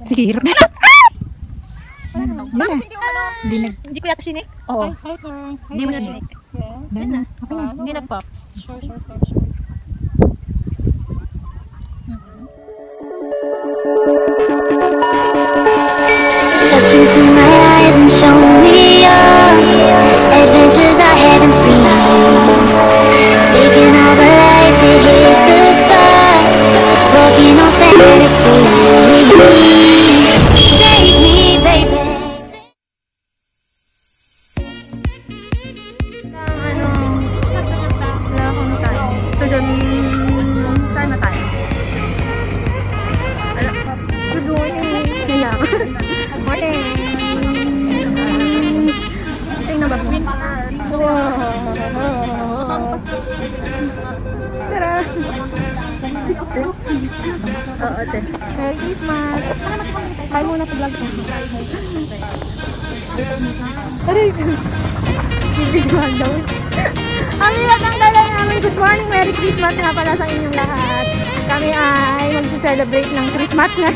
Sige, hirap na. Hindi ko yata sinik. Oo. Hi sir. Hindi mo sinik. Hindi nag-pop. Sure. Touches in my eyes and show me your adventures I haven't seen. Taking all the life that hits the spot, walking on fantasy. Take me, baby. So dyan, saan na tayo? Good morning. Good morning. Tingnan ba? Tara. Oo, ate. Merry Christmas. Tayo muna sa vlog. Aray ko. Bibigyan daw. Ang ilag ang dala namin. Good morning, Merry Christmas nga pala sa inyong lahat. Kami ay mag-celebrate ng Christmas na.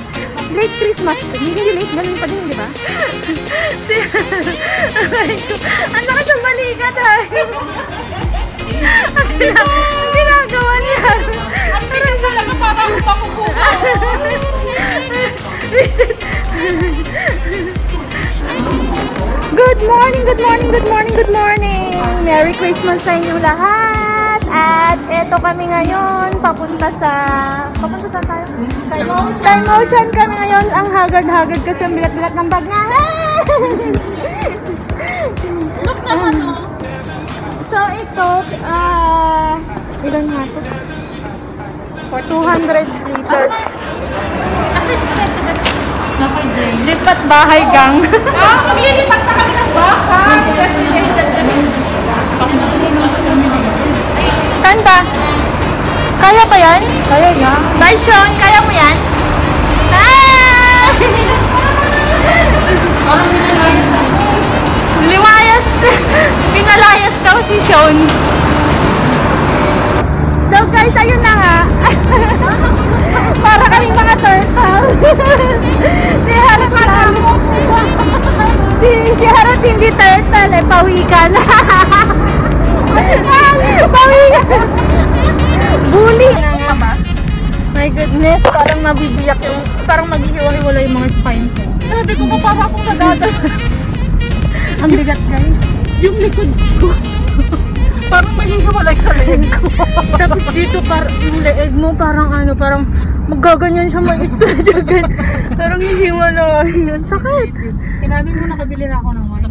Late Christmas. Hindi late, ganun pa din, di ba? Ang lakas ng balikat, ha? Ang ginagawa niya. Ang bilis talaga parang pakukuha. Good morning, good morning, good morning, good morning. Merry Christmas sa inyong lahat. At eto kami ngayon, papunta saan tayo? Time Ocean kami ngayon. Ang hagard-hagard kasi ang bilat-bilat ng bag namin. Look naman, no? So ito, ilan nga ito? For 200 liters. Kasi lipat bahay gang. Maglilipat na kami ng bahay. Saan ba? Kaya pa yan? Kaya yan. Bye, Sean. Kaya mo yan? Liwayas. Pinalayas daw si Sean. So guys, ayun na nga. Para kaming mga turtle. Si Harot lang. Si Harot hindi turtle, eh, pawikan. Pawikan. Bully. My goodness, parang mabibiyak yung, parang maghihiwa-hiwala yung mga spine ko. Sabi ko, mapapa akong sagada. Ang bigat guys. Yung likod ko. Parang maghihiwalay sa leeg ko. Tapos dito, yung leeg mo, parang ano, parang magaganyan siya mag-stretch agad. Parang hihiwalay. Ang sakit. Sinabi mo, nakabili na ako ng wine.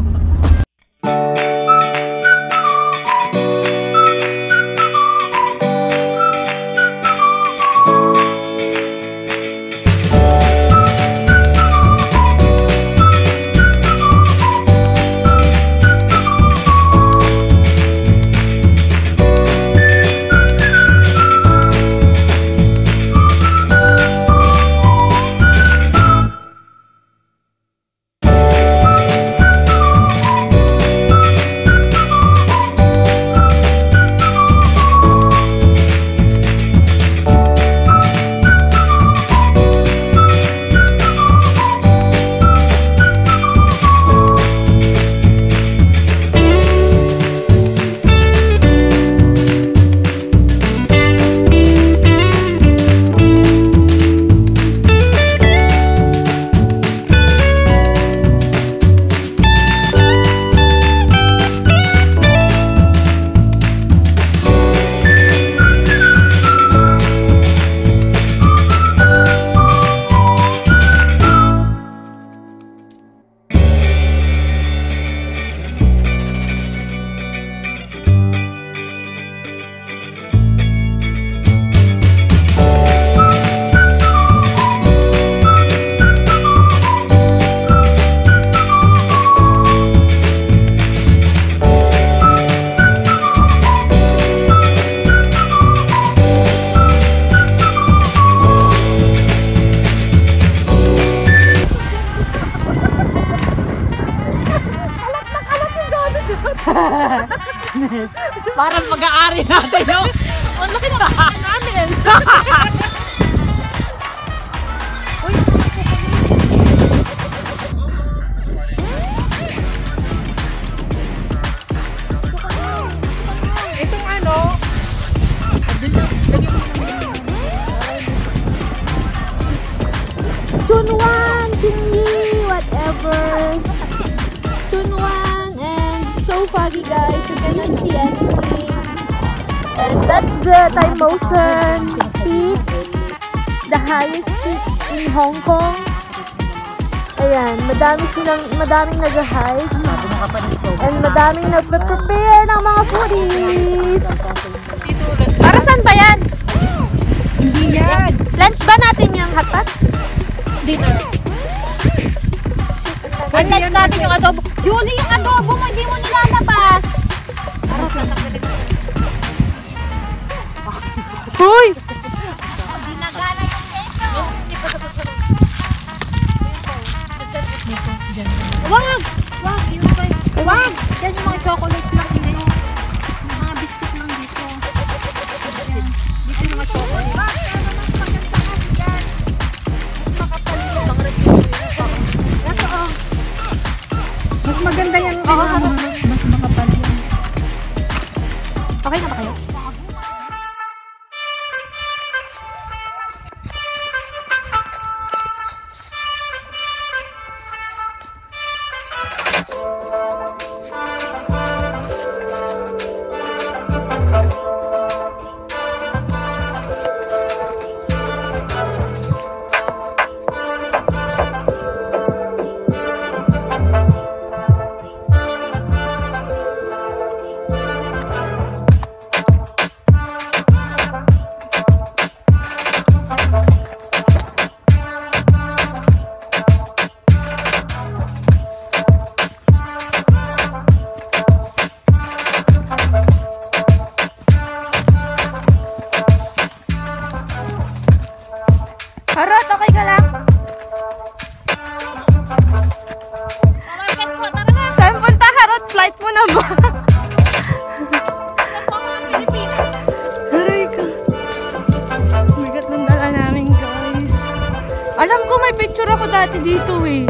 Parang pag-aari natin yung ang laki na namin. Uy, Chunwan, Tingyi, whatever. Chunwan, and so foggy guys, you cannot see anything. And that's the Taimosan Peak, the highest peak in Hong Kong. Ayan, madaming nag-hike. And madaming nagpe-prepare ng mga foodies. Para saan ba yan? Hindi yan. Lunch ba natin yung hotpot? Dinner. Ang lunch natin yung adobo. Julie, yung adobo mo, hindi mo nilalabas. Hoy! Ginagana yung keso. Wag! Wag! Wag! Yan yung mga chocolates lang dito. Mga biscuit lang dito. Yan. Dito yung mga chocolate. Mas maganda yan. Mas makapal yan. Okay na ba kayo? Harot, okay ka lang? Saan punta, Harot? Flight mo na ba? Aray ka. Bigat ng dala namin, guys. Alam ko may picture ako dati dito eh.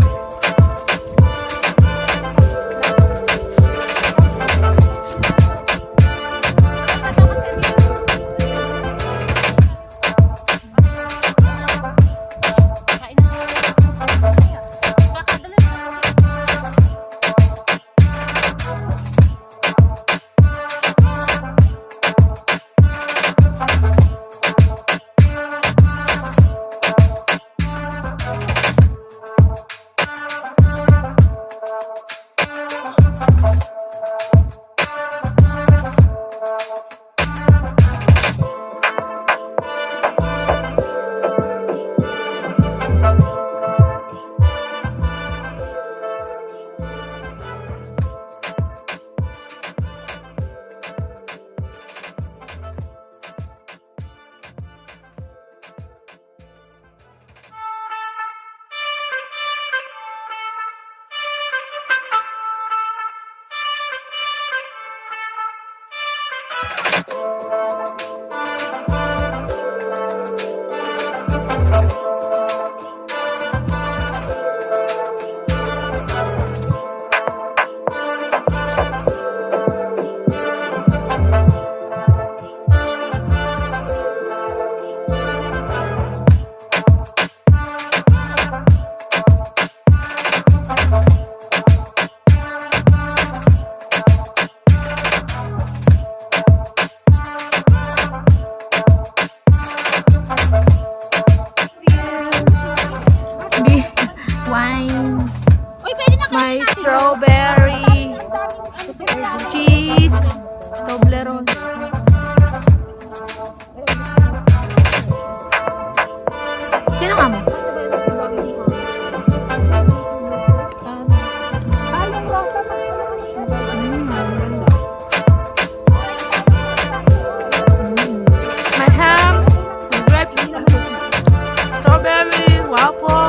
May strawberry, cheese, Toblerone. Sino ka mo? My ham, strawberry, waffle.